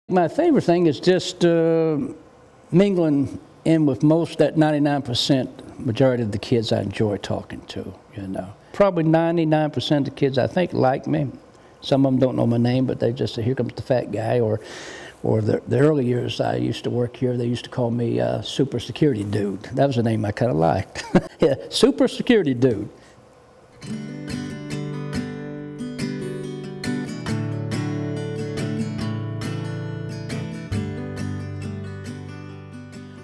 My favorite thing is just mingling in with most, that 99% majority of the kids I enjoy talking to, you know. Probably 99% of the kids I think like me. Some of them don't know my name, but they just say, here comes the fat guy. Or the early years I used to work here, they used to call me Super Security Dude. That was a name I kind of liked. Yeah, Super Security Dude.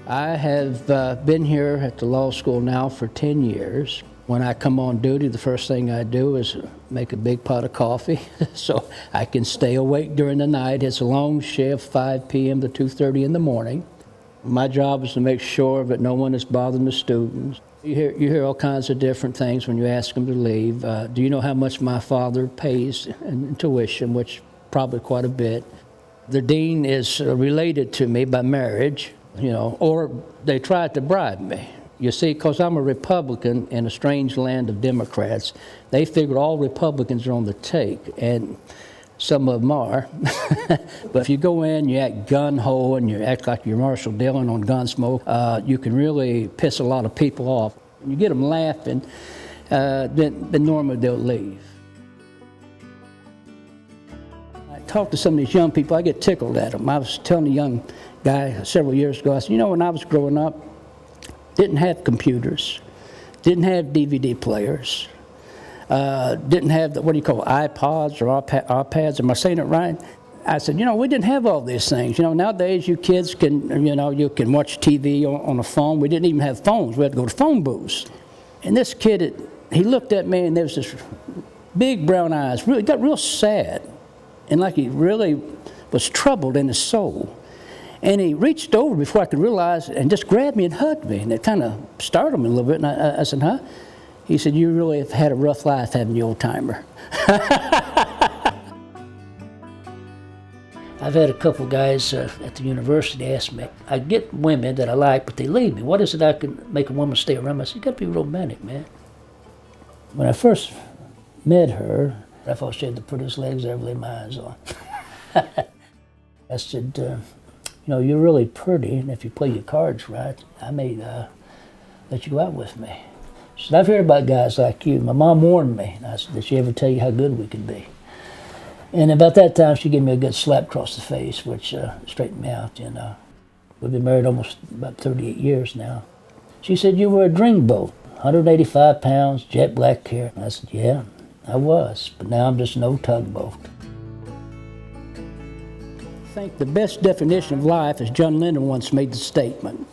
I have been here at the law school now for 10 years. When I come on duty, the first thing I do is make a big pot of coffee so I can stay awake during the night. It's a long shift, 5 p.m. to 2:30 in the morning. My job is to make sure that no one is bothering the students. You hear all kinds of different things when you ask them to leave. Do you know how much my father pays in tuition, which probably quite a bit. The dean is related to me by marriage, you know, or they tried to bribe me. You see, because I'm a Republican in a strange land of Democrats, they figure all Republicans are on the take, and some of them are. But if you go in, you act gun-ho, and you act like you're Marshall Dillon on Gunsmoke, you can really piss a lot of people off. When you get them laughing, then normally they'll leave. I talk to some of these young people, I get tickled at them. I was telling a young guy several years ago, I said, you know, when I was growing up, didn't have computers, didn't have DVD players, didn't have the, what do you call it, iPods or iPads, am I saying it right? I said, you know, we didn't have all these things. You know, nowadays you kids can, you know, you can watch TV on a phone. We didn't even have phones. We had to go to phone booths. And this kid, he looked at me and there was this big brown eyes, really got real sad. And like he really was troubled in his soul. And he reached over before I could realize and just grabbed me and hugged me. And it kind of startled me a little bit. And I said, huh? He said, you really have had a rough life having the old timer. I've had a couple guys at the university ask me, I get women that I like, but they leave me. What is it I can make a woman stay around? I said, you got to be romantic, man. When I first met her, I thought she had the prettiest legs I ever laid my eyes on. I said, you know, you're really pretty, and if you play your cards right, I may let you go out with me. She said, I've heard about guys like you. My mom warned me. And I said, did she ever tell you how good we could be? And about that time, she gave me a good slap across the face, which straightened me out, you know. We've been married almost about 38 years now. She said, you were a dreamboat, 185 pounds, jet black hair. And I said, yeah, I was, but now I'm just an old tugboat. I think the best definition of life, as John Lennon once made the statement.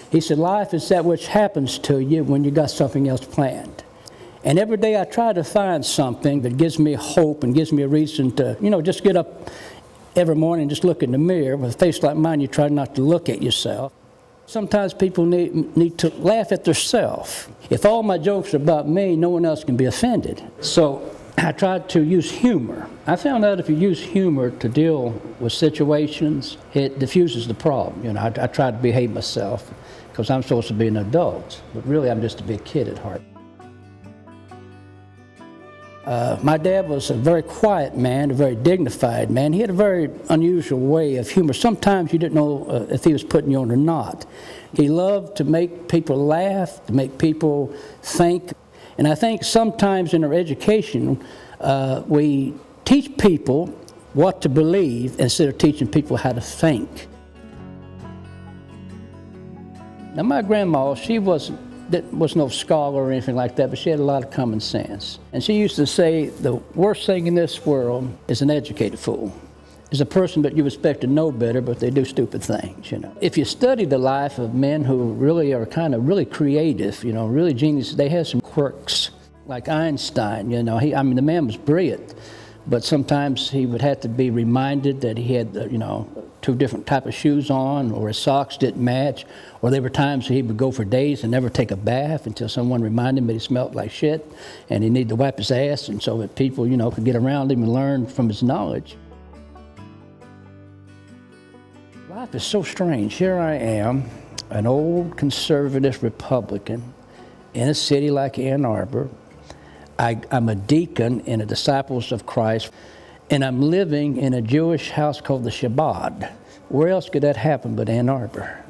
He said, life is that which happens to you when you got something else planned. And every day I try to find something that gives me hope and gives me a reason to, you know, just get up every morning and just look in the mirror. With a face like mine, you try not to look at yourself. Sometimes people need to laugh at themselves. If all my jokes are about me, no one else can be offended. So I tried to use humor. I found out if you use humor to deal with situations, it diffuses the problem. You know, I tried to behave myself because I'm supposed to be an adult, but really I'm just a big kid at heart. My dad was a very quiet man, a very dignified man. He had a very unusual way of humor. Sometimes you didn't know if he was putting you on or not. He loved to make people laugh, to make people think. And I think sometimes in our education, we teach people what to believe instead of teaching people how to think. Now, my grandma, she was no scholar or anything like that, but she had a lot of common sense. And she used to say, the worst thing in this world is an educated fool. Is a person that you expect to know better, but they do stupid things, you know. If you study the life of men who really are kind of really creative, you know, really genius, they have some quirks. Like Einstein, you know, I mean, the man was brilliant, but sometimes he would have to be reminded that he had, you know, 2 different types of shoes on, or his socks didn't match, or there were times he would go for days and never take a bath until someone reminded him that he smelled like shit and he needed to wipe his ass, and so that people, you know, could get around him and learn from his knowledge. Life is so strange. Here I am, an old conservative Republican in a city like Ann Arbor. I'm a deacon in the Disciples of Christ, And I'm living in a Jewish house called the Shabbat. Where else could that happen but Ann Arbor?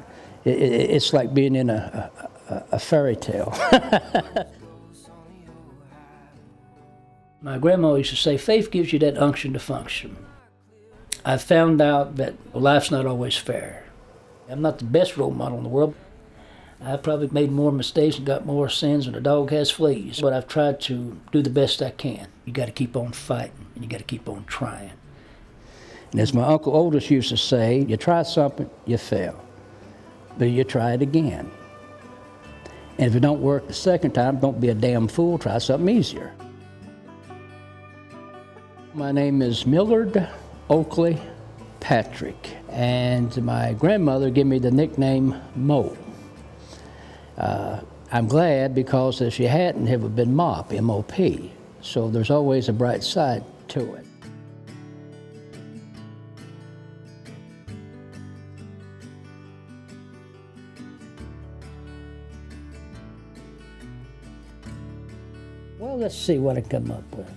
It's like being in a fairy tale. My grandma used to say, faith gives you that unction to function. I found out that life's not always fair. I'm not the best role model in the world. I've probably made more mistakes and got more sins than a dog has fleas, but I've tried to do the best I can. You got to keep on fighting, and you got to keep on trying. And as my Uncle Otis used to say, you try something, you fail, but you try it again. And if it don't work the second time, don't be a damn fool, try something easier. My name is Millard Oakley Patrick, and my grandmother gave me the nickname Mo. I'm glad because if she hadn't, it would have been Mop, M-O-P. So there's always a bright side to it. Well, let's see what I come up with.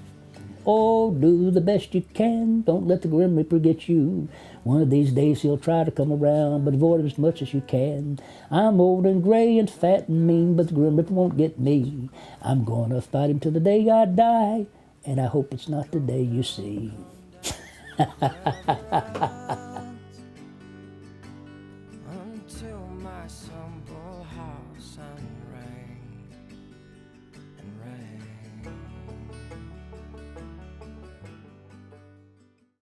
Oh, do the best you can, don't let the Grim Reaper get you. One of these days he'll try to come around, but avoid him as much as you can. I'm old and gray and fat and mean, but the Grim Reaper won't get me. I'm gonna fight him till the day I die, and I hope it's not the day you see. Until my humble house and reign.